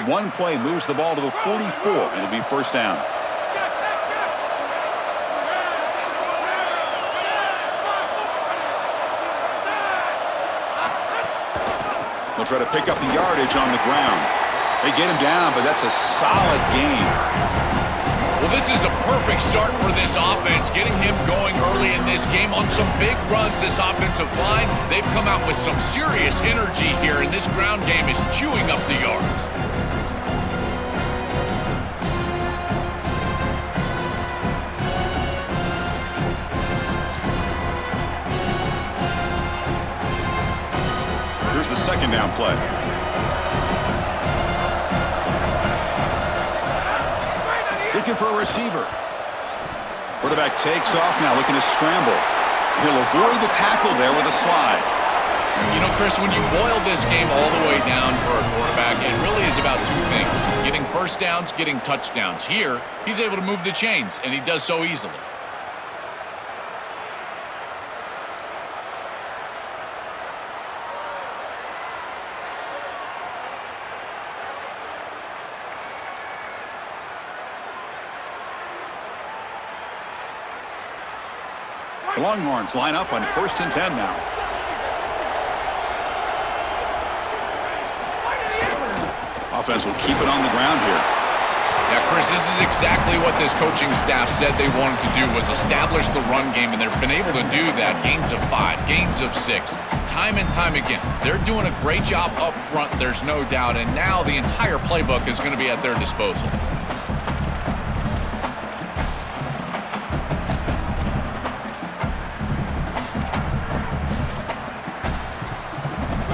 One play moves the ball to the 44. It'll be first down. They'll try to pick up the yardage on the ground. They get him down, but that's a solid gain. Well, this is a perfect start for this offense, getting him going early in this game on some big runs. This offensive line, they've come out with some serious energy here, and this ground game is chewing up the yards. Here's the second down play. Looking for a receiver. Quarterback takes off now, looking to scramble. He'll avoid the tackle there with a slide. You know, Chris, when you boil this game all the way down for a quarterback, it really is about two things: getting first downs, getting touchdowns. Here, he's able to move the chains, and he does so easily. The Longhorns line up on 1st and 10 now. Offense will keep it on the ground here. Yeah, Chris, this is exactly what this coaching staff said they wanted to do, was establish the run game, and they've been able to do that. Gains of 5, gains of 6, time and time again. They're doing a great job up front, there's no doubt, and now the entire playbook is going to be at their disposal.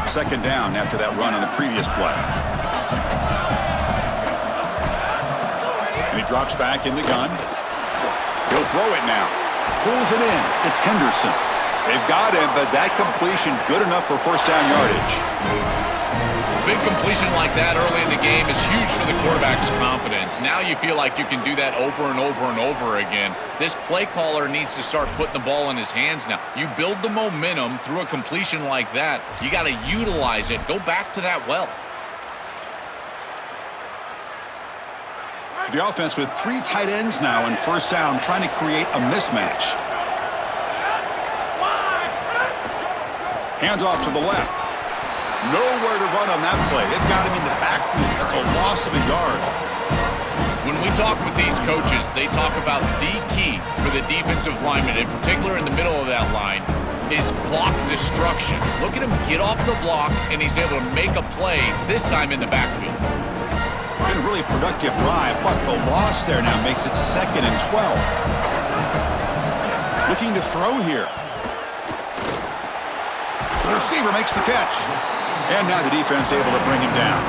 Second down after that run on the previous play. And he drops back in the gun. He'll throw it now. Pulls it in. It's Henderson. They've got him, but that completion good enough for first down yardage. Big completion like that early in the game is huge for the quarterback's confidence. Now you feel like you can do that over and over and over again. This play caller needs to start putting the ball in his hands now. You build the momentum through a completion like that. You got to utilize it. Go back to that well. The offense with 3 tight ends now in first down, trying to create a mismatch. Hands off to the left. Nowhere to run on that play. They've got him in the backfield. That's a loss of a yard. When we talk with these coaches, they talk about the key for the defensive lineman, in particular in the middle of that line, is block destruction. Look at him get off the block, and he's able to make a play, this time in the backfield. Been a really productive drive, but the loss there now makes it 2nd and 12. Looking to throw here. The receiver makes the catch. And now the defense able to bring him down.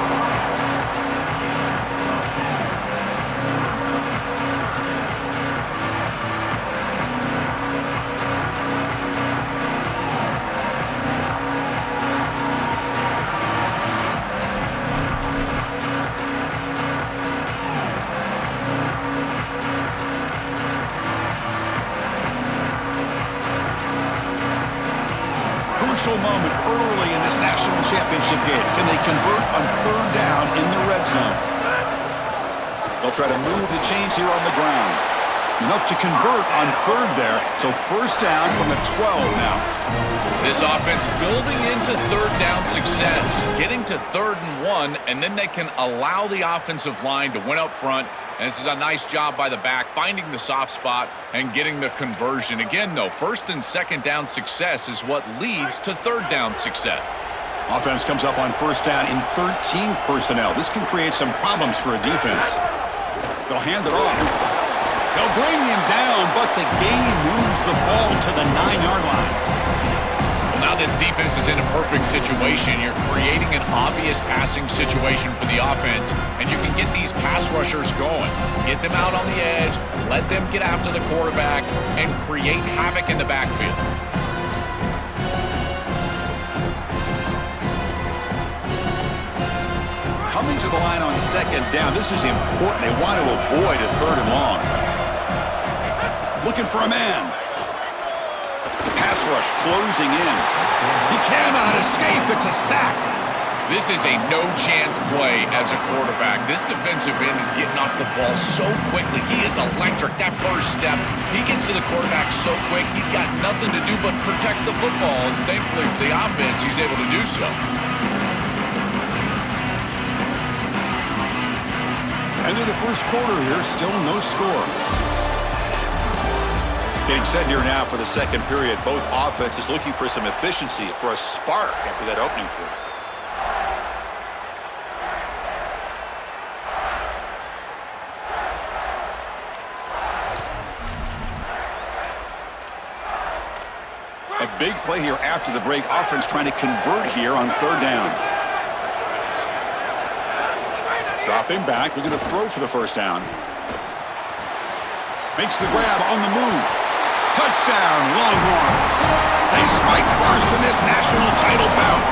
Crucial moment early in this national championship game. Can they convert on 3rd down in the red zone? They'll try to move the chains here on the ground. Enough to convert on 3rd there. So first down from the 12 now. This offense building into 3rd down success, getting to 3rd and 1, and then they can allow the offensive line to win up front. And this is a nice job by the back, finding the soft spot and getting the conversion. Again, though, 1st and 2nd down success is what leads to 3rd down success. Offense comes up on first down in 13 personnel. This can create some problems for a defense. They'll hand it off. They'll bring him down, but the gain moves the ball to the 9-yard line. Now this defense is in a perfect situation. You're creating an obvious passing situation for the offense, and you can get these pass rushers going. Get them out on the edge, let them get after the quarterback, and create havoc in the backfield. Coming to the line on 2nd down, this is important. They want to avoid a 3rd and long. Looking for a man. Pass rush closing in. He cannot escape. It's a sack. This is a no-chance play as a quarterback. This defensive end is getting off the ball so quickly. He is electric. That first step, he gets to the quarterback so quick, he's got nothing to do but protect the football. And thankfully for the offense, he's able to do so. End of the first quarter here, still no score. Getting set here now for the second period. Both offenses looking for some efficiency, for a spark after that opening quarter. A big play here after the break. Offense trying to convert here on third down. Dropping back, looking to throw for the first down. Makes the grab on the move. Touchdown, Longhorns. They strike first in this national title bout.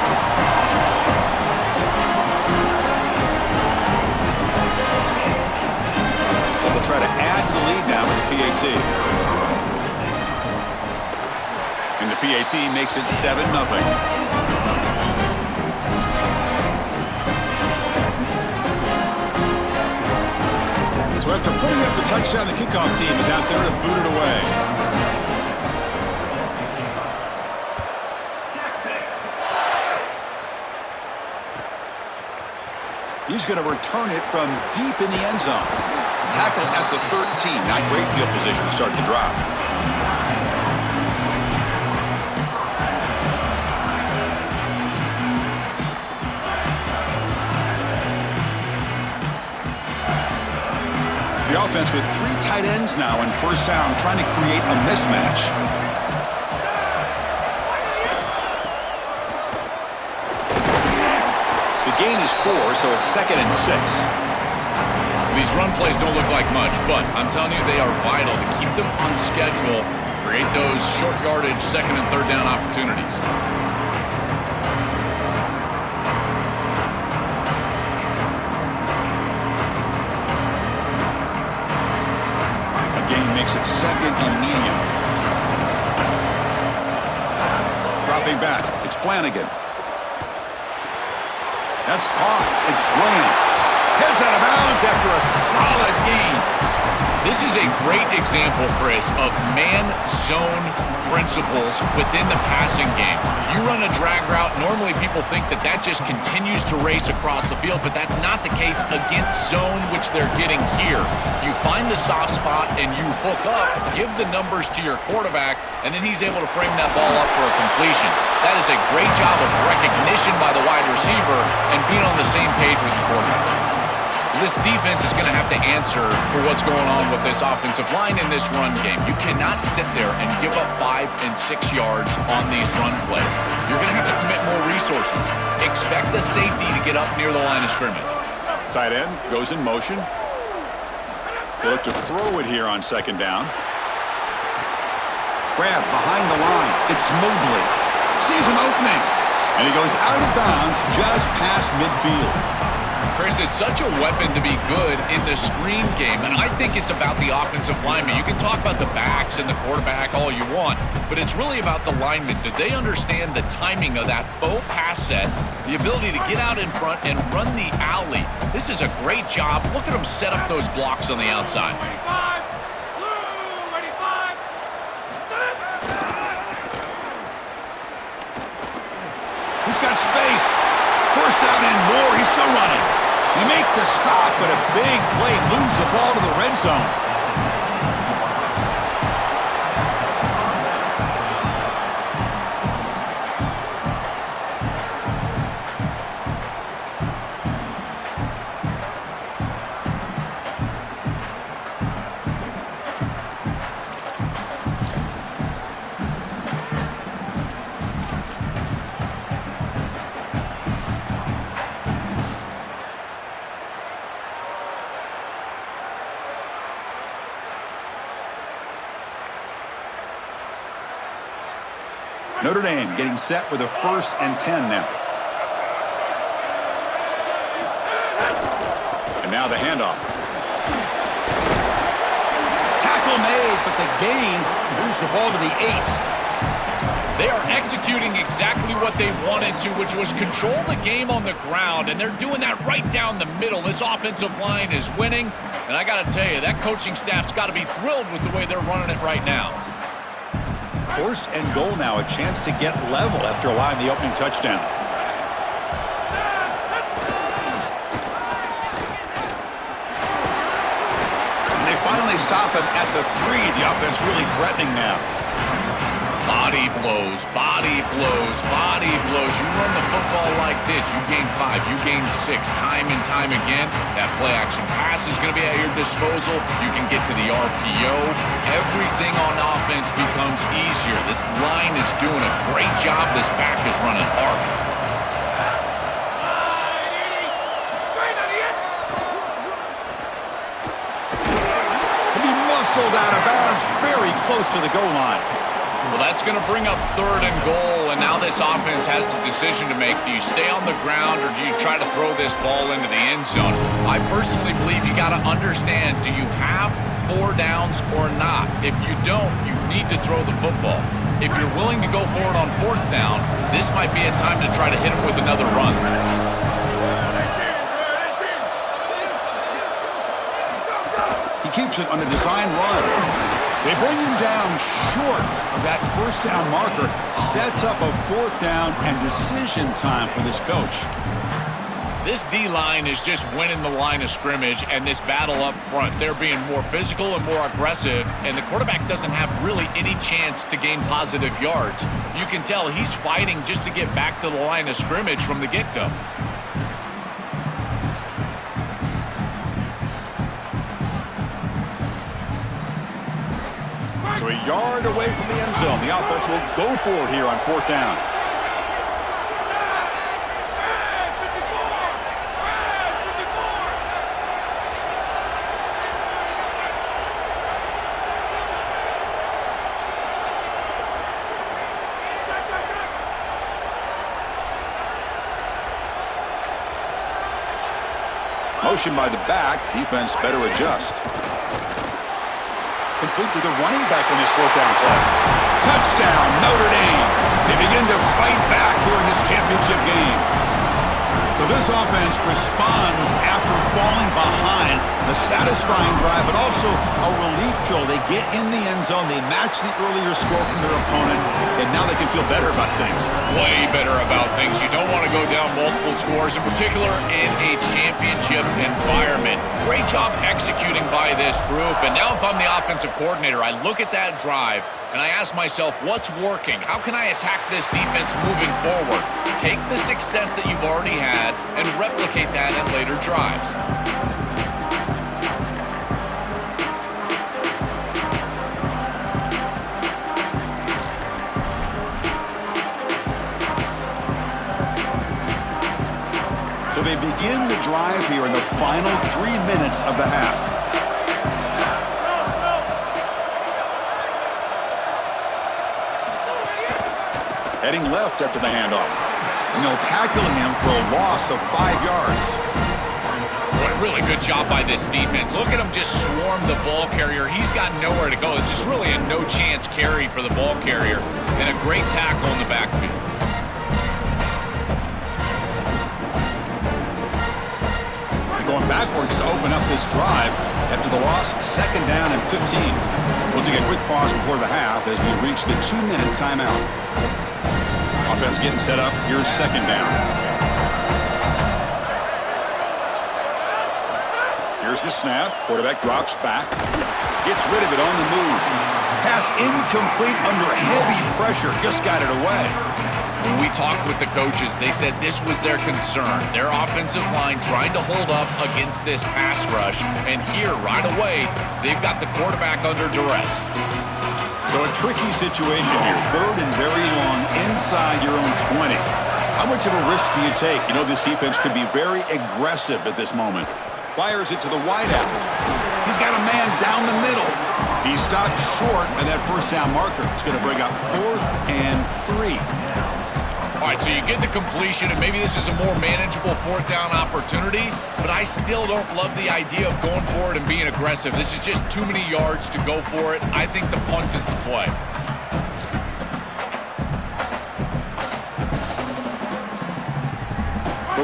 They'll try to add to the lead now with the PAT. And the PAT makes it 7-0. So after putting up the touchdown, the kickoff team is out there to boot it away. He's going to return it from deep in the end zone. Tackle at the 13. Not great field position to start the drive. The offense with 3 tight ends now in first down, trying to create a mismatch. The gain is 4, so it's 2nd and 6. These run plays don't look like much, but I'm telling you, they are vital to keep them on schedule, create those short yardage second and third down opportunities. Makes it 2nd and medium. Dropping back. It's Flanagan. That's caught. It's Graham. Heads out of bounds after a solid gain. This is a great example, Chris, of man-zone principles within the passing game. You run a drag route, normally people think that that just continues to race across the field, but that's not the case against zone, which they're getting here. You find the soft spot and you hook up, give the numbers to your quarterback, and then he's able to frame that ball up for a completion. That is a great job of recognition by the wide receiver and being on the same page with the quarterback. This defense is going to have to answer for what's going on with this offensive line in this run game. You cannot sit there and give up 5 and 6 yards on these run plays. You're going to have to commit more resources. Expect the safety to get up near the line of scrimmage. Tight end goes in motion. They look to throw it here on 2nd down. Grab behind the line. It's Mobley. Sees an opening. And he goes out of bounds just past midfield. Chris, it's such a weapon to be good in the screen game, and I think it's about the offensive lineman. You can talk about the backs and the quarterback all you want, but it's really about the linemen. Did they understand the timing of that faux pass set, the ability to get out in front and run the alley? This is a great job. Look at them set up those blocks on the outside. He's got space. First down and more. He's still running. They make the stop, but a big play moves the ball to the red zone. Notre Dame getting set with a 1st and 10 now. And now the handoff. Tackle made, but the gain moves the ball to the 8. They are executing exactly what they wanted to, which was control the game on the ground, and they're doing that right down the middle. This offensive line is winning, and I got to tell you, that coaching staff's got to be thrilled with the way they're running it right now. First and goal now, a chance to get level after allowing the opening touchdown. And they finally stop him at the 3. The offense really threatening now. Body blows, body blows, body blows. You run the football like this, you gain 5, you gain 6, time and time again. That play action pass is going to be at your disposal. You can get to the RPO. Everything on offense becomes easier. This line is doing a great job. This back is running hard. And he muscled out of bounds very close to the goal line. Well, that's going to bring up 3rd and goal, and now this offense has a decision to make. Do you stay on the ground or do you try to throw this ball into the end zone? I personally believe you got to understand, do you have 4 downs or not? If you don't, you need to throw the football. If you're willing to go for it on 4th down, this might be a time to try to hit him with another run. He keeps it on a design run. They bring him down short of that 1st down marker. Sets up a 4th down and decision time for this coach. This D-line is just winning the line of scrimmage, and this battle up front. They're being more physical and more aggressive, and the quarterback doesn't have really any chance to gain positive yards. You can tell he's fighting just to get back to the line of scrimmage from the get-go. So a yard away from the end zone. The offense will go for it here on 4th down. Motion by the back. Defense better adjust. Complete to the running back on this 4th down play. Touchdown, Notre Dame. They begin to fight back here in this championship game. So this offense responds after falling behind. A satisfying drive, but also a relief throw. They get in the end zone. They match the earlier score from their opponent, and now they can feel better about things. Way better about things. You don't want to go down multiple scores, in particular in a championship environment. Great job executing by this group. And now if I'm the offensive coordinator, I look at that drive and I ask myself, what's working? How can I attack this defense moving forward? Take the success that you've already had and replicate that in later drives. So they begin the drive here in the final 3 minutes of the half. Heading left after the handoff. And they'll tackle him for a loss of 5 yards. What a really good job by this defense. Look at him just swarm the ball carrier. He's got nowhere to go. It's just really a no-chance carry for the ball carrier. And a great tackle in the backfield. Going backwards to open up this drive after the loss, 2nd down and 15. We'll take a quick pause before the half as we reach the 2-minute timeout. Offense getting set up. Here's 2nd down. Here's the snap. Quarterback drops back. Gets rid of it on the move. Pass incomplete under heavy pressure. Just got it away. When we talked with the coaches, they said this was their concern. Their offensive line trying to hold up against this pass rush. And here, right away, they've got the quarterback under duress. So a tricky situation here. 3rd and very long inside your own 20. How much of a risk do you take? You know this defense could be very aggressive at this moment. Fires it to the wideout. He's got a man down the middle. He stopped short of that 1st down marker. It's going to bring up 4th and 3. All right, so you get the completion, and maybe this is a more manageable 4th down opportunity, but I still don't love the idea of going for it and being aggressive. This is just too many yards to go for it. I think the punt is the play.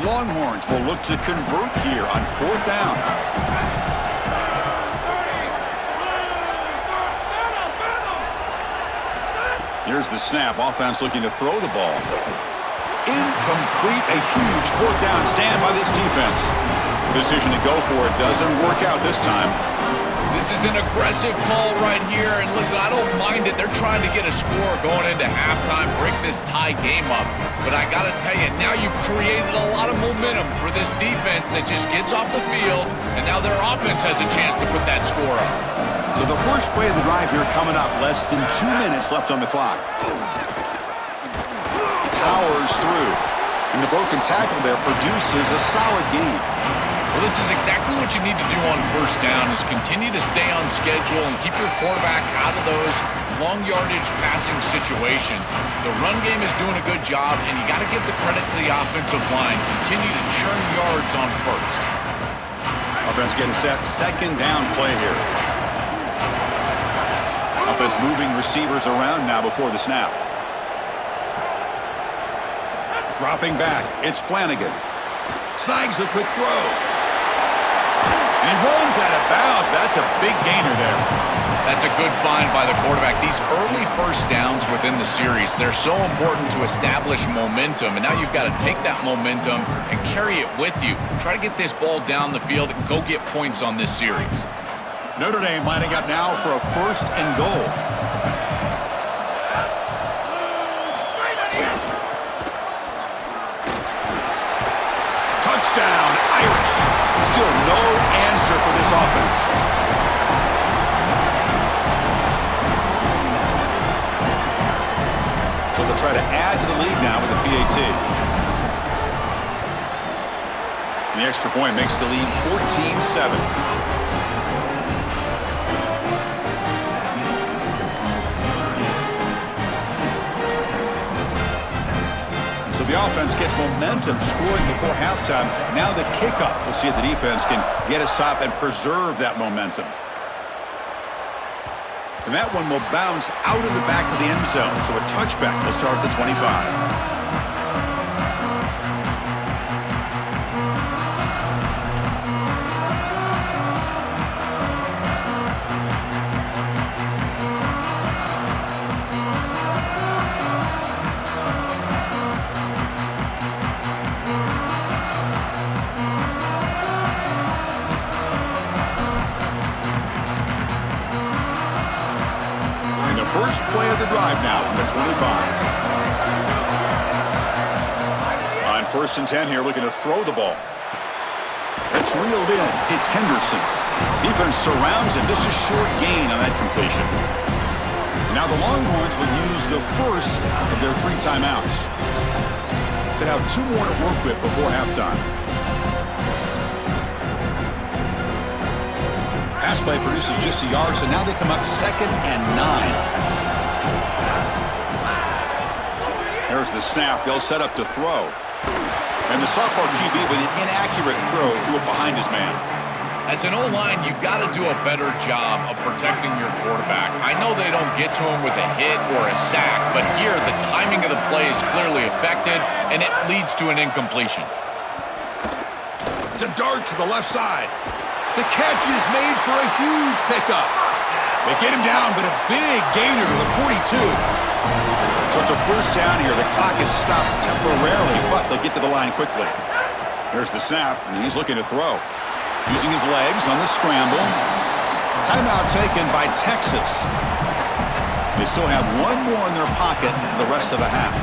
The Longhorns will look to convert here on 4th down. Here's the snap. Offense looking to throw the ball. Incomplete. A huge 4th down stand by this defense. The decision to go for it doesn't work out this time. This is an aggressive call right here, and listen, I don't mind it. They're trying to get a score going into halftime, break this tie game up. But I got to tell you, now you've created a lot of momentum for this defense that just gets off the field, and now their offense has a chance to put that score up. So the first play of the drive here coming up, less than 2 minutes left on the clock. Powers through, and the broken tackle there produces a solid gain. Well, this is exactly what you need to do on 1st down is continue to stay on schedule and keep your quarterback out of those long yardage passing situations. The run game is doing a good job, and you got to give the credit to the offensive line. Continue to churn yards on 1st. Offense getting set, 2nd down play here. Offense moving receivers around now before the snap. Dropping back, it's Flanagan. Snags the quick throw. And he runs out of bounds. That's a big gainer there. That's a good find by the quarterback. These early 1st downs within the series, they're so important to establish momentum. And now you've got to take that momentum and carry it with you. Try to get this ball down the field and go get points on this series. Notre Dame lining up now for a 1st and goal. Touchdown, Irish. Still no answer for this offense. So they'll try to add to the lead now with a PAT. And the extra point makes the lead 14-7. The offense gets momentum scoring before halftime. Now the kickoff. We'll see if the defense can get a stop and preserve that momentum. And that one will bounce out of the back of the end zone. So a touchback will start at the 25. First play of the drive now from the 25. On 1st and 10 here, looking to throw the ball. It's reeled in. It's Henderson. Defense surrounds him. Just a short gain on that completion. Now the Longhorns will use the first of their 3 timeouts. They have 2 more to work with before halftime. Pass play produces just a yard, so now they come up 2nd and 9. There's the snap. They'll set up to throw. And the sophomore QB with an inaccurate throw threw it behind his man. As an O-line, you've got to do a better job of protecting your quarterback. I know they don't get to him with a hit or a sack, but here the timing of the play is clearly affected, and it leads to an incompletion. To dart to the left side. The catch is made for a huge pickup. They get him down, but a big gainer to the 42. So it's a 1st down here. The clock is stopped temporarily, but they'll get to the line quickly. Here's the snap, and he's looking to throw. Using his legs on the scramble. Timeout taken by Texas. They still have 1 more in their pocket for the rest of the half.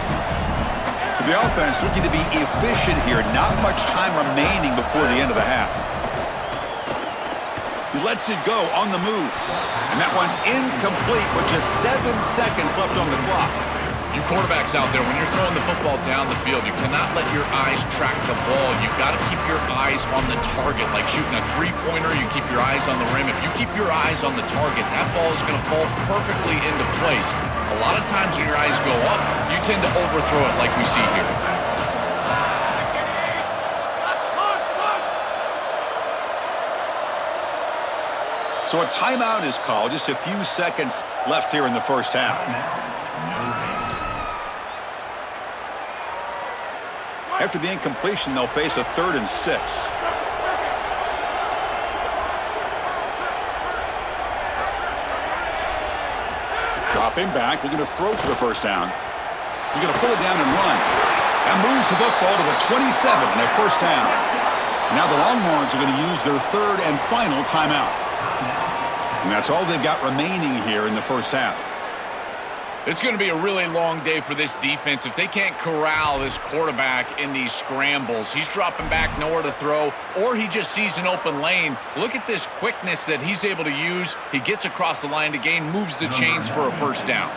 So the offense looking to be efficient here. Not much time remaining before the end of the half. He lets it go on the move. And that one's incomplete with just 7 seconds left on the clock. You quarterbacks out there, when you're throwing the football down the field, you cannot let your eyes track the ball. You've got to keep your eyes on the target. Like shooting a 3-pointer, you keep your eyes on the rim. If you keep your eyes on the target, that ball is going to fall perfectly into place. A lot of times when your eyes go up, you tend to overthrow it like we see here. So a timeout is called. Just a few seconds left here in the first half. After the incompletion, they'll face a 3rd and 6. Dropping back, looking to throw for the first down. He's going to pull it down and run. And moves the football to the 27 and a first down. Now the Longhorns are going to use their 3rd and final timeout. And that's all they've got remaining here in the first half. It's going to be a really long day for this defense if they can't corral this quarterback in these scrambles. He's dropping back, nowhere to throw, or he just sees an open lane. Look at this quickness that he's able to use. He gets across the line to gain, moves the chains for a first down.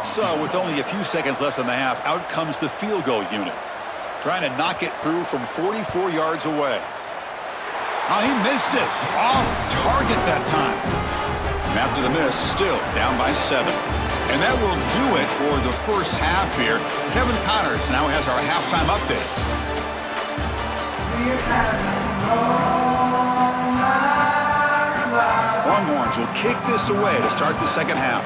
So with only a few seconds left in the half, out comes the field goal unit. Trying to knock it through from 44 yards away. Oh, he missed it. Off target that time. And after the miss, still down by 7. And that will do it for the first half here. Kevin Connors now has our halftime update. Longhorns will kick this away to start the second half.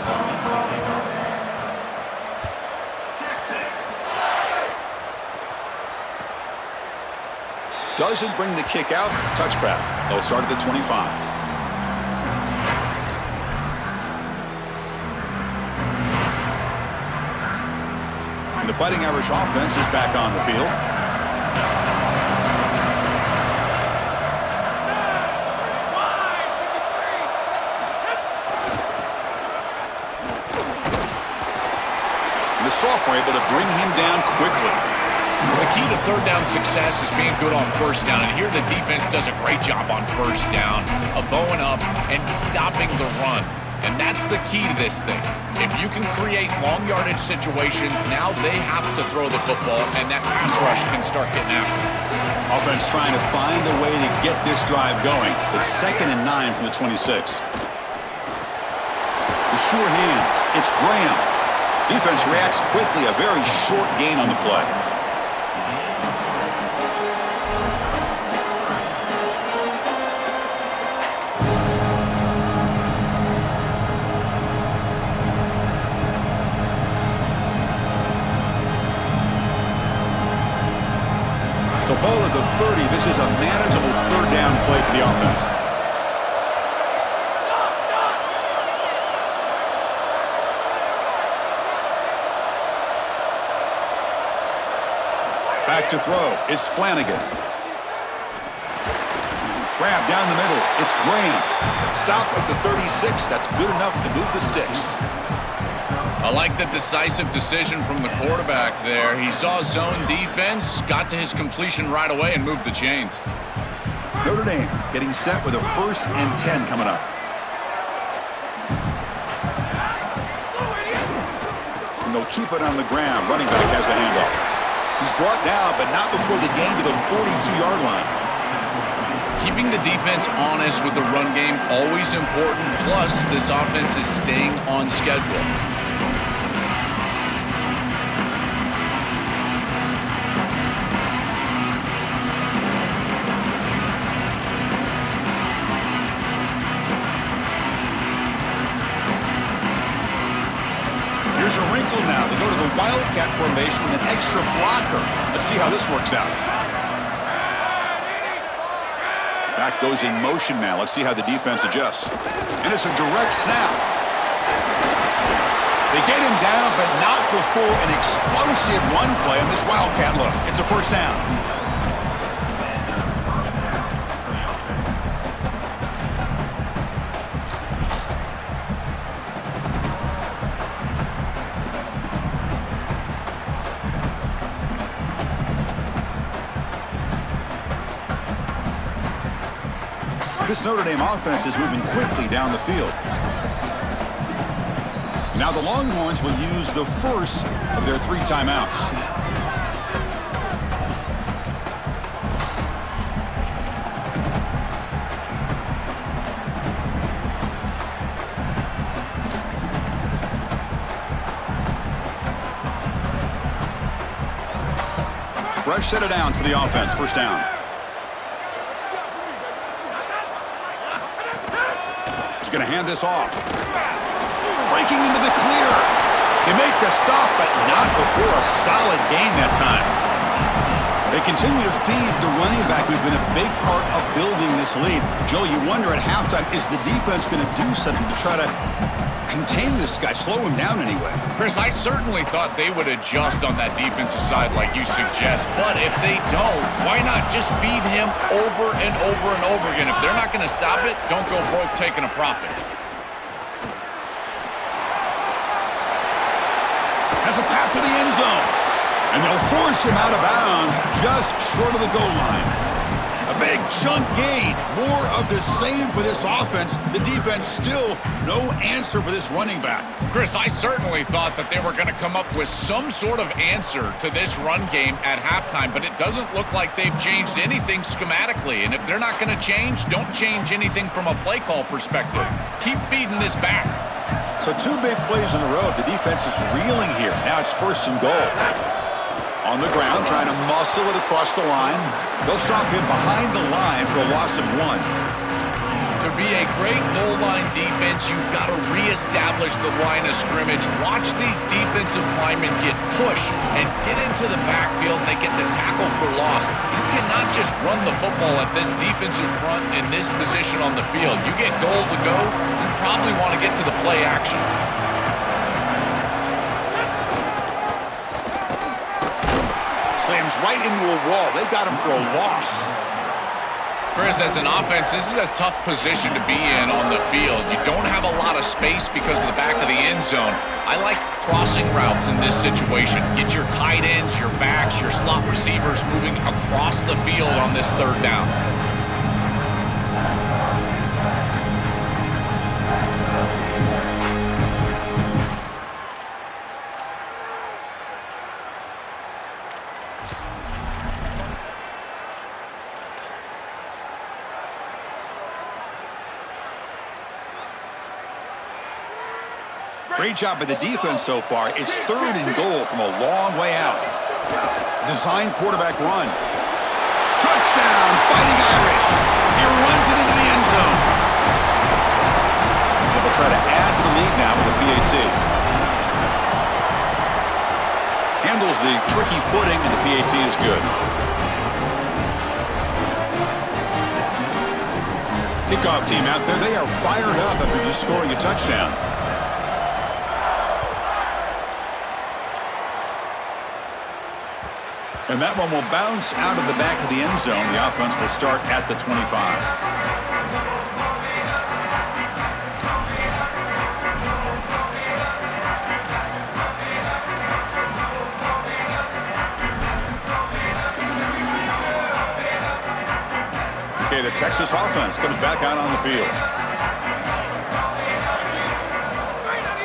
Doesn't bring the kick out. Touchback. They'll start at the 25. And the Fighting Irish offense is back on the field. And the sophomore able to bring him down quickly. The key to third down success is being good on first down. And here the defense does a great job on first down of bowing up and stopping the run. And that's the key to this thing. If you can create long yardage situations, now they have to throw the football, and that pass rush can start getting after it. Offense trying to find a way to get this drive going. It's 2nd and 9 from the 26. The sure hands. It's Graham. Defense reacts quickly. A very short gain on the play. So ball at the 30. This is a manageable third down play for the offense. Back to throw. It's Flanagan. Grab down the middle. It's Graham. Stop at the 36. That's good enough to move the sticks. I like the decisive decision from the quarterback there. He saw zone defense, got to his completion right away, and moved the chains. Notre Dame getting set with a 1st and 10 coming up. And they'll keep it on the ground. Running back has the handoff. He's brought down, but not before the gain to the 42-yard line. Keeping the defense honest with the run game, always important. Plus, this offense is staying on schedule. Here's a wrinkle now. They go to the Wildcat formation with an extra blocker. Let's see how this works out. Back goes in motion now. Let's see how the defense adjusts. And it's a direct snap. They get him down, but not before an explosive run play on this Wildcat look. It's a first down. This Notre Dame offense is moving quickly down the field. Now the Longhorns will use the first of their 3 timeouts. Fresh set of downs for the offense. First down. Going to hand this off. Breaking into the clear. They make the stop, but not before a solid gain that time. They continue to feed the running back who's been a big part of building this lead. Joe, you wonder at halftime, is the defense going to do something to try to contain this guy, slow him down anyway? Chris, I certainly thought they would adjust on that defensive side like you suggest, but if they don't, why not just feed him over and over and over again? If they're not going to stop it, don't go broke taking a profit. Has a path to the end zone. And they'll force him out of bounds just short of the goal line. A big chunk gain. More of the same for this offense. The defense still no answer for this running back. Chris, I certainly thought that they were going to come up with some sort of answer to this run game at halftime, but it doesn't look like they've changed anything schematically. And if they're not going to change, don't change anything from a play call perspective. Keep feeding this back. So 2 big plays in a row. The defense is reeling here. Now it's 1st and goal. On the ground, trying to muscle it across the line. They'll stop him behind the line for a loss of 1. To be a great goal line defense, you've got to reestablish the line of scrimmage. Watch these defensive linemen get pushed and get into the backfield, and they get the tackle for loss. You cannot just run the football at this defensive front in this position on the field. You get goal to go, you probably want to get to the play action. Slams right into a wall. They got him for a loss. Chris, as an offense, this is a tough position to be in on the field. You don't have a lot of space because of the back of the end zone. I like crossing routes in this situation. Get your tight ends, your backs, your slot receivers moving across the field on this 3rd down. Great job by the defense so far. It's 3rd and goal from a long way out. Design quarterback run. Touchdown, Fighting Irish. He runs it into the end zone. They'll try to add to the lead now with a PAT. Handles the tricky footing, and the PAT is good. Kickoff team out there. They are fired up after just scoring a touchdown. And that one will bounce out of the back of the end zone. The offense will start at the 25. Okay, the Texas offense comes back out on the field.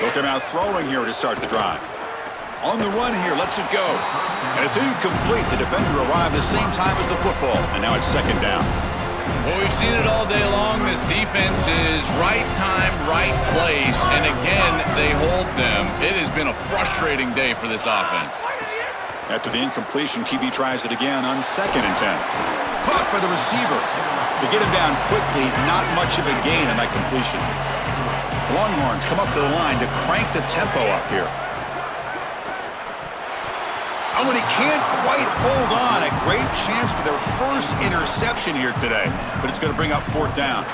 They'll come out throwing here to start the drive. On the run here, lets it go. And it's incomplete. The defender arrived the same time as the football, and now it's 2nd down. Well, we've seen it all day long. This defense is right time, right place, and again, they hold them. It has been a frustrating day for this offense. After the incompletion, QB tries it again on 2nd and 10. Caught by the receiver. To get him down quickly, not much of a gain on that completion. Longhorns come up to the line to crank the tempo up here. Oh, and he can't quite hold on. A great chance for their 1st interception here today, but it's going to bring up 4th down.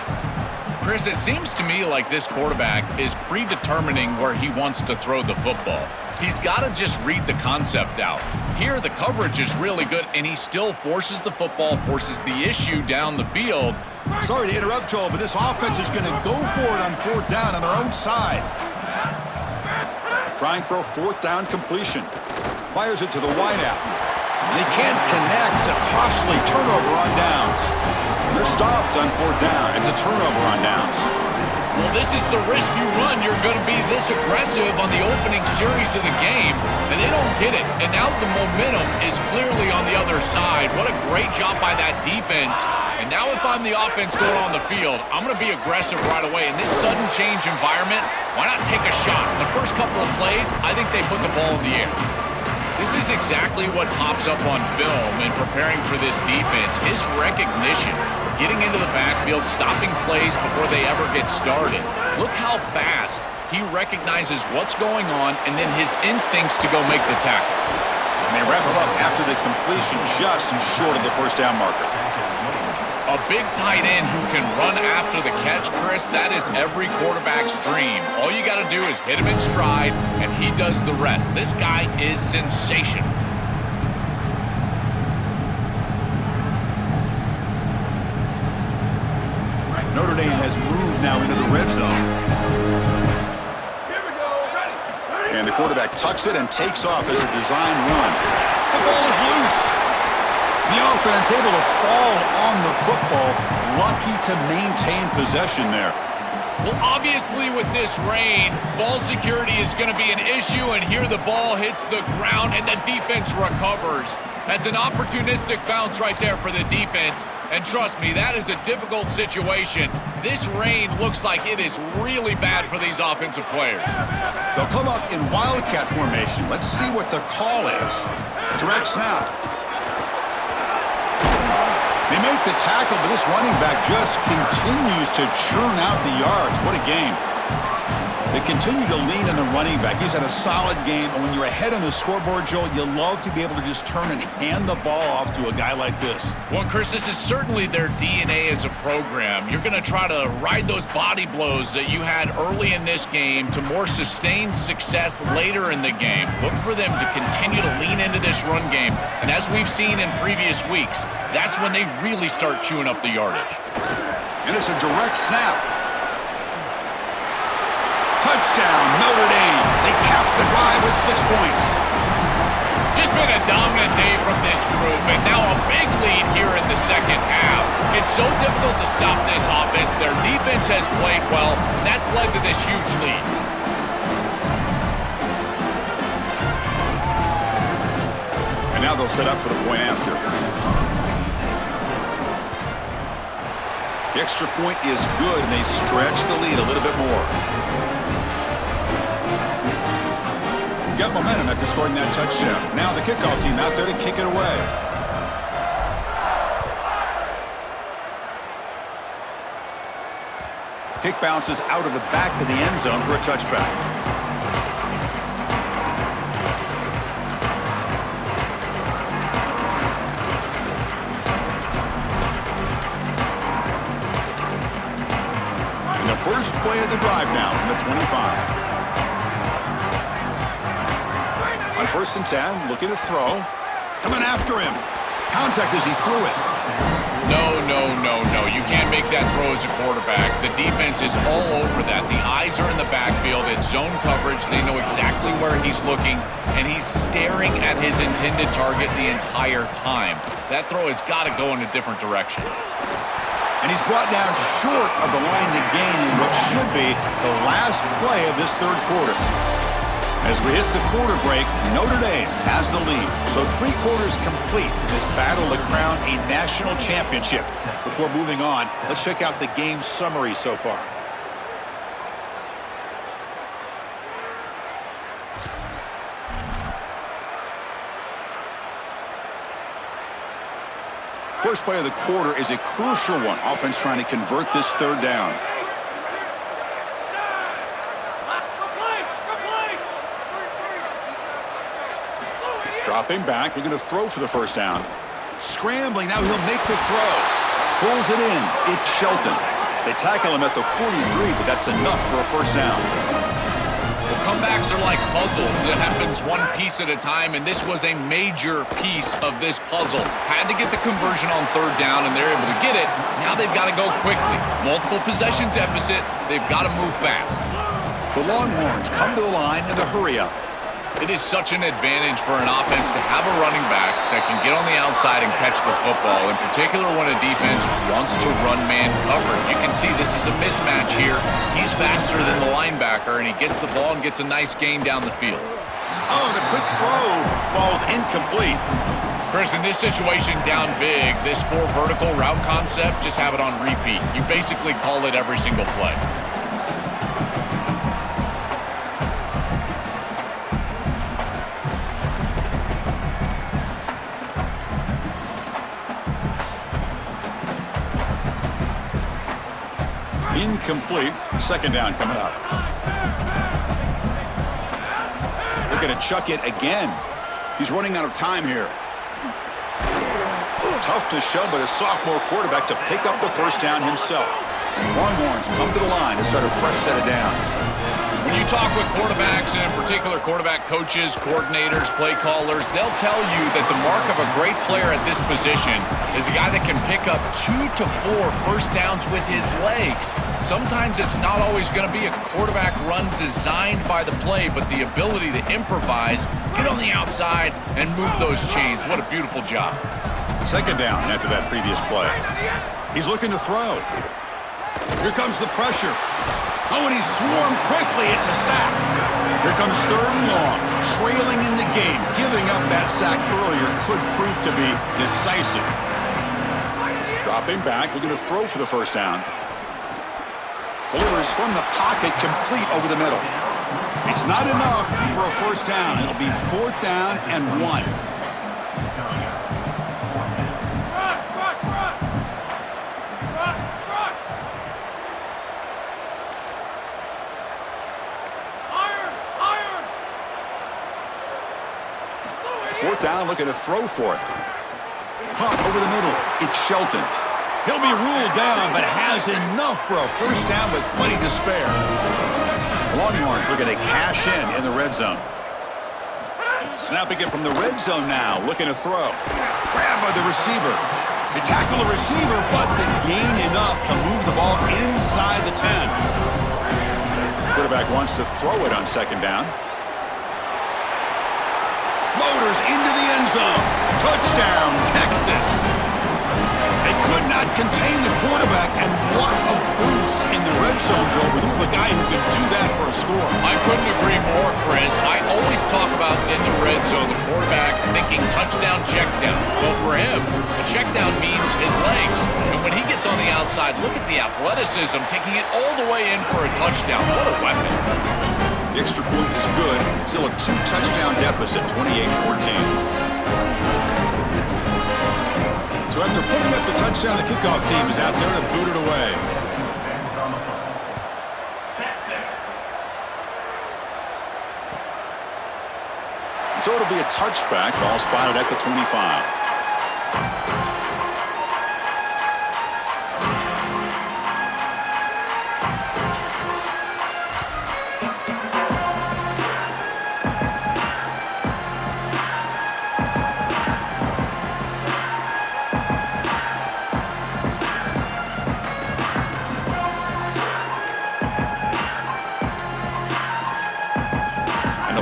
Chris, it seems to me like this quarterback is predetermining where he wants to throw the football. He's got to just read the concept out. Here, the coverage is really good, and he still forces the football, forces the issue down the field. Sorry to interrupt, Joel, but this offense is going to go for it on 4th down on their own side. Trying for a 4th down completion. Fires it to the wideout. And he can't connect. A costly turnover on downs. They're stopped on 4th down. It's a turnover on downs. Well, this is the risk you run. You're going to be this aggressive on the opening series of the game, and they don't get it. And now the momentum is clearly on the other side. What a great job by that defense. And now if I'm the offense going on the field, I'm going to be aggressive right away. In this sudden change environment, why not take a shot? The first couple of plays, I think they put the ball in the air. This is exactly what pops up on film in preparing for this defense. His recognition, getting into the backfield, stopping plays before they ever get started. Look how fast he recognizes what's going on and then his instincts to go make the tackle. And they wrap him up after the completion just short of the first down marker. A big tight end who can run after the catch, Chris, that is every quarterback's dream. All you got to do is hit him in stride, and he does the rest. This guy is sensational. Notre Dame has moved now into the red zone. And the quarterback tucks it and takes off as a design run. The ball is loose. The offense able to fall on the football. Lucky to maintain possession there. Well, obviously with this rain, ball security is going to be an issue, and here the ball hits the ground and the defense recovers. That's an opportunistic bounce right there for the defense. And trust me, that is a difficult situation. This rain looks like it is really bad for these offensive players. They'll come up in wildcat formation. Let's see what the call is. Direct snap. They make the tackle, but this running back just continues to churn out the yards. What a game. They continue to lean on the running back. He's had a solid game, and when you're ahead on the scoreboard, Joel, you love to be able to just turn and hand the ball off to a guy like this. Well, Chris, this is certainly their DNA as a program. You're going to try to ride those body blows that you had early in this game to more sustained success later in the game. Look for them to continue to lean into this run game, and as we've seen in previous weeks, that's when they really start chewing up the yardage. And it's a direct snap. Touchdown, Notre Dame. They cap the drive with 6 points. Just been a dominant day from this group, and now a big lead here in the second half. It's so difficult to stop this offense. Their defense has played well, and that's led to this huge lead. And now they'll set up for the point after. The extra point is good, and they stretch the lead a little bit more. Got momentum after scoring that touchdown. Now the kickoff team out there to kick it away. Kick bounces out of the back of the end zone for a touchback. And the first play of the drive now from the 25. On 1st and 10, looking to throw. Coming after him. Contact as he threw it. No. You can't make that throw as a quarterback. The defense is all over that. The eyes are in the backfield. It's zone coverage. They know exactly where he's looking, and he's staring at his intended target the entire time. That throw has got to go in a different direction. And he's brought down short of the line to gain in what should be the last play of this third quarter. As we hit the quarter break, Notre Dame has the lead. So 3 quarters complete in this battle to crown a national championship. Before moving on, let's check out the game summary so far. First play of the quarter is a crucial one. Offense trying to convert this third down. Dropping back, looking to throw for the first down. Scrambling, now he'll make the throw. Pulls it in, it's Shelton. They tackle him at the 43, but that's enough for a first down. Well, comebacks are like puzzles. It happens one piece at a time, and this was a major piece of this puzzle. Had to get the conversion on third down, and they're able to get it. Now they've got to go quickly. Multiple possession deficit. They've got to move fast. The Longhorns come to the line in a hurry up. It is such an advantage for an offense to have a running back that can get on the outside and catch the football, in particular when a defense wants to run man coverage. You can see this is a mismatch here. He's faster than the linebacker, and he gets the ball and gets a nice gain down the field. Oh, the quick throw falls incomplete. Chris, in this situation down big, this 4 vertical route concept, just have it on repeat. You basically call it every single play. Incomplete. Second down coming up. Looking to chuck it again. He's running out of time here. Tough to show, but a sophomore quarterback to pick up the first down himself. Longhorns come to the line to start a fresh set of downs. When you talk with quarterbacks, and in particular quarterback coaches, coordinators, play callers, they'll tell you that the mark of a great player at this position is a guy that can pick up 2 to 4 first downs with his legs. Sometimes it's not always going to be a quarterback run designed by the play, but the ability to improvise, get on the outside, and move those chains. What a beautiful job. Second down after that previous play. He's looking to throw. Here comes the pressure. Oh, and he's swarmed quickly. It's a sack. Here comes third and long. Trailing in the game. Giving up that sack earlier could prove to be decisive. Dropping back. Looking to throw for the first down. Delivers from the pocket, complete over the middle. It's not enough for a first down. It'll be 4th down and 1. Fourth down, looking to throw for it. Caught over the middle. It's Shelton. He'll be ruled down, but has enough for a first down with plenty to spare. Longhorns looking to cash in the red zone. Snapping it from the red zone now, looking to throw. Grabbed by the receiver. They tackle the receiver, but they gain enough to move the ball inside the 10. Quarterback wants to throw it on second down. Motors into the end zone. Touchdown, Texas. They could not contain the quarterback, and what a boost in the red zone, Joe. We have a guy who could do that for a score. I couldn't agree more, Chris. I always talk about in the red zone, the quarterback thinking touchdown, check down. Well, for him, a check down means his legs. And when he gets on the outside, look at the athleticism, taking it all the way in for a touchdown. What a weapon. The extra point is good. Still a 2-touchdown deficit, 28-14. So after putting up the touchdown, the kickoff team is out there to boot it away. So it'll be a touchback. Ball spotted at the 25.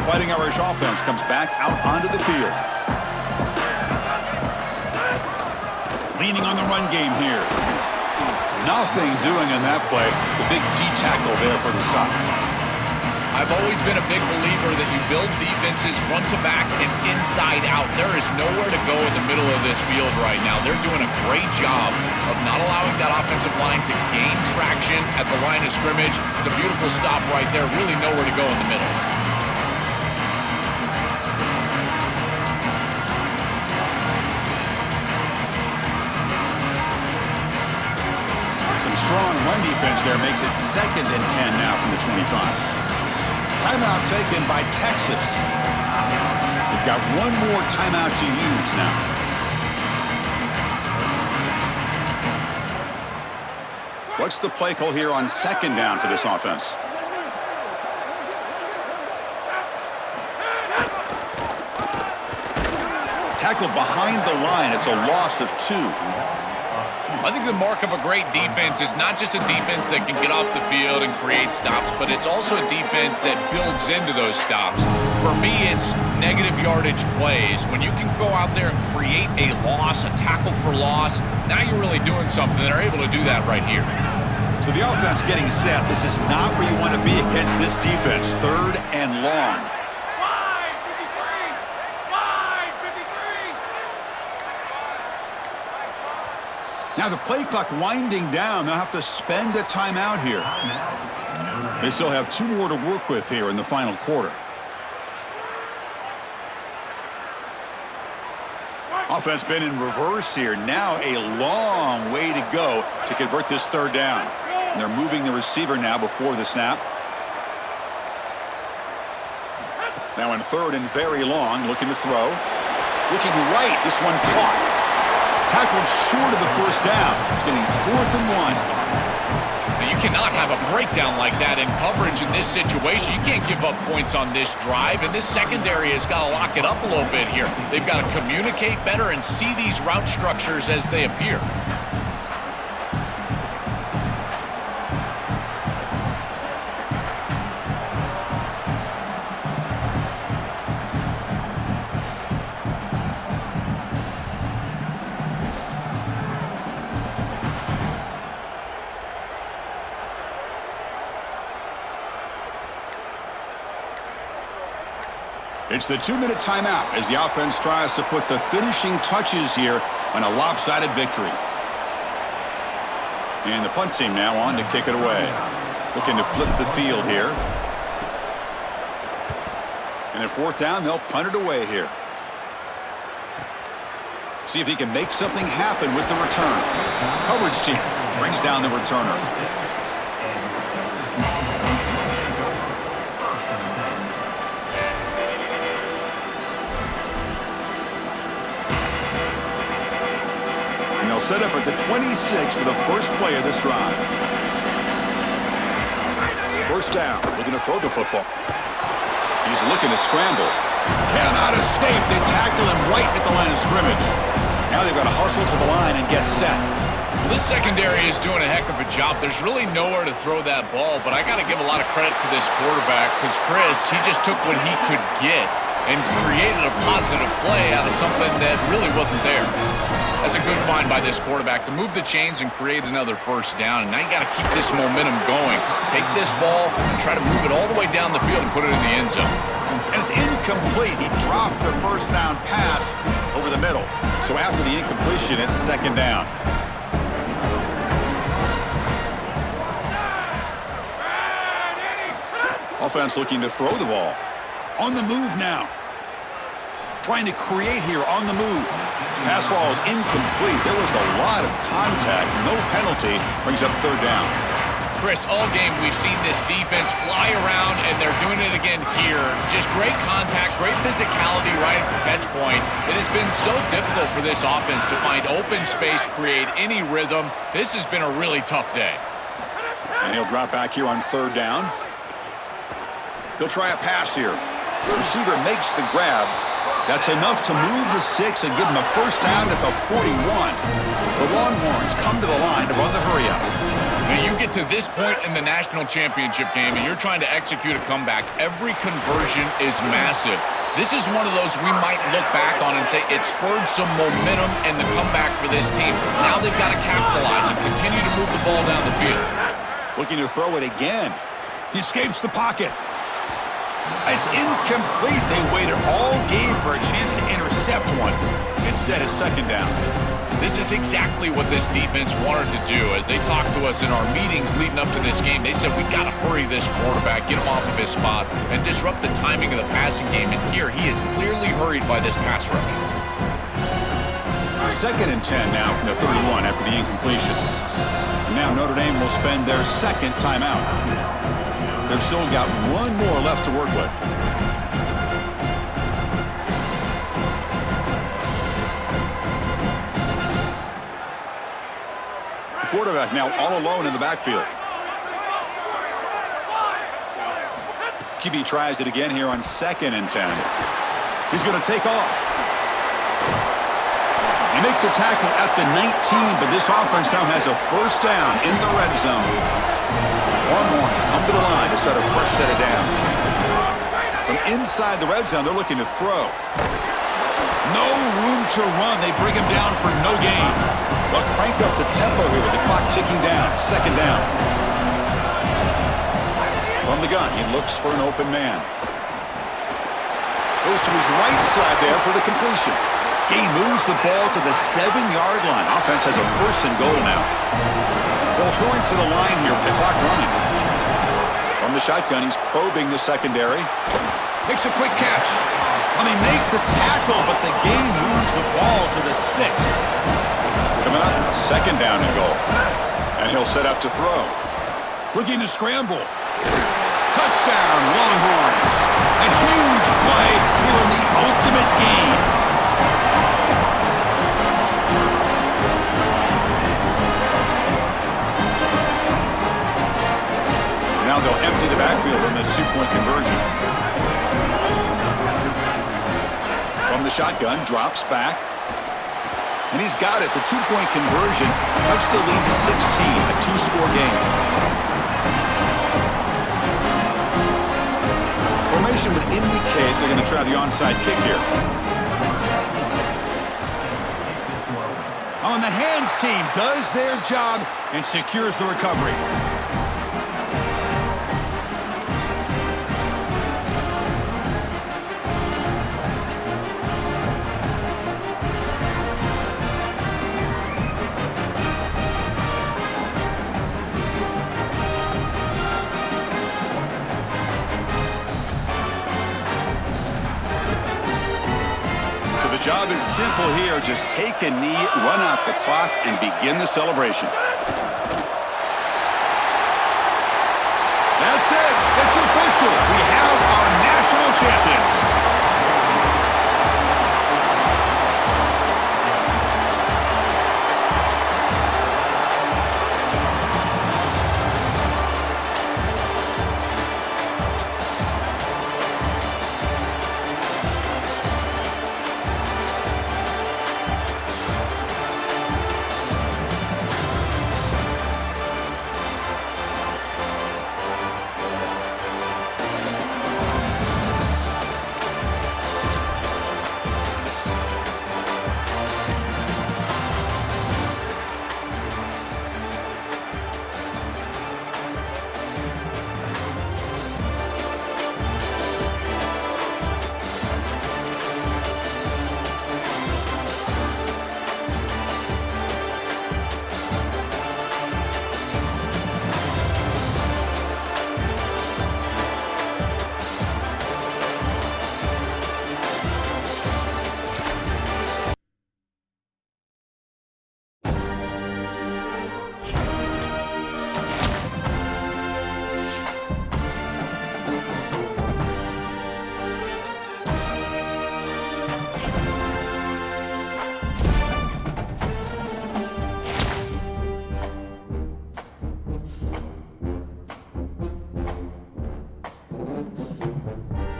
Fighting Irish offense comes back out onto the field. Leaning on the run game here. Nothing doing in that play. The big D tackle there for the stop. I've always been a big believer that you build defenses front to back and inside out. There is nowhere to go in the middle of this field right now. They're doing a great job of not allowing that offensive line to gain traction at the line of scrimmage. It's a beautiful stop right there. Really nowhere to go in the middle. Some strong run defense there makes it 2nd and 10 now from the 25. Timeout taken by Texas. They've got one more timeout to use now. What's the play call here on second down for this offense? Tackled behind the line. It's a loss of 2. I think the mark of a great defense is not just a defense that can get off the field and create stops, but it's also a defense that builds into those stops. For me, it's negative yardage plays. When you can go out there and create a loss, a tackle for loss, now you're really doing something. They're able to do that right here. So the offense getting set. This is not where you want to be against this defense. 3rd and long. Now the play clock winding down. They'll have to spend a timeout here. They still have 2 more to work with here in the final quarter. Offense been in reverse here. Now a long way to go to convert this 3rd down. And they're moving the receiver now before the snap. Now in third and very long, looking to throw. Looking right, this one caught. Tackled short of the first down. He's getting 4th and 1. Now, you cannot have a breakdown like that in coverage in this situation. You can't give up points on this drive, and this secondary has got to lock it up a little bit here. They've got to communicate better and see these route structures as they appear. It's the 2-minute timeout as the offense tries to put the finishing touches here on a lopsided victory. And the punt team now on to kick it away. Looking to flip the field here. And at 4th down, they'll punt it away here. See if he can make something happen with the return. Coverage team brings down the returner. Set up at the 26 for the first play of this drive. First down, looking to throw the football. He's looking to scramble. Cannot escape. They tackle him right at the line of scrimmage. Now they've got to hustle to the line and get set. This secondary is doing a heck of a job. There's really nowhere to throw that ball, but I got to give a lot of credit to this quarterback because Chris, he just took what he could get and created a positive play out of something that really wasn't there. That's a good find by this quarterback to move the chains and create another first down. And now you got to keep this momentum going. Take this ball and try to move it all the way down the field and put it in the end zone. And it's incomplete. He dropped the first down pass over the middle. So after the incompletion, it's 2nd down. Offense looking to throw the ball. On the move now. Trying to create here on the move. Pass ball is incomplete. There was a lot of contact. No penalty. Brings up 3rd down. Chris, all game we've seen this defense fly around, and they're doing it again here. Just great contact, great physicality right at the catch point. It has been so difficult for this offense to find open space, create any rhythm. This has been a really tough day. And he'll drop back here on 3rd down. He'll try a pass here. The receiver makes the grab. That's enough to move the sticks and give them a first down at the 41. The Longhorns come to the line to run the hurry-up. Now you get to this point in the national championship game and you're trying to execute a comeback. Every conversion is massive. This is one of those we might look back on and say it spurred some momentum in the comeback for this team. Now they've got to capitalize and continue to move the ball down the field. Looking to throw it again. He escapes the pocket. It's incomplete. They waited all game for a chance to intercept one. Instead, it's 2nd down. This is exactly what this defense wanted to do. As they talked to us in our meetings leading up to this game, they said, we got to hurry this quarterback, get him off of his spot, and disrupt the timing of the passing game. And here, he is clearly hurried by this pass rush. 2nd and 10 now from the 31 after the incompletion. And now Notre Dame will spend their 2nd timeout. They've still got one more left to work with. The quarterback now all alone in the backfield. QB tries it again here on 2nd and 10. He's going to take off. They make the tackle at the 19, but this offense now has a first down in the red zone. Longhorns come to the line to start a fresh set of downs. From inside the red zone, they're looking to throw. No room to run. They bring him down for no gain. They'll crank up the tempo here with the clock ticking down. 2nd down. From the gun, he looks for an open man. Goes to his right side there for the completion. He moves the ball to the 7-yard line. Offense has a 1st and goal now. They'll hurry to the line here with the clock running. From the shotgun, he's probing the secondary. Makes a quick catch. Well, they make the tackle, but the game moves the ball to the 6. Coming up, 2nd down and goal. And he'll set up to throw. Looking to scramble. Touchdown, Longhorns. A huge play here in the ultimate game. Now they'll empty the backfield on this two-point conversion. From the shotgun, drops back. And he's got it. The two-point conversion cuts the lead to 16, a two-score game. Formation would indicate they're going to try the onside kick here. On the hands team does their job and secures the recovery. The job is simple here. Just take a knee, run out the clock, and begin the celebration. That's it. It's official. We have our national champions.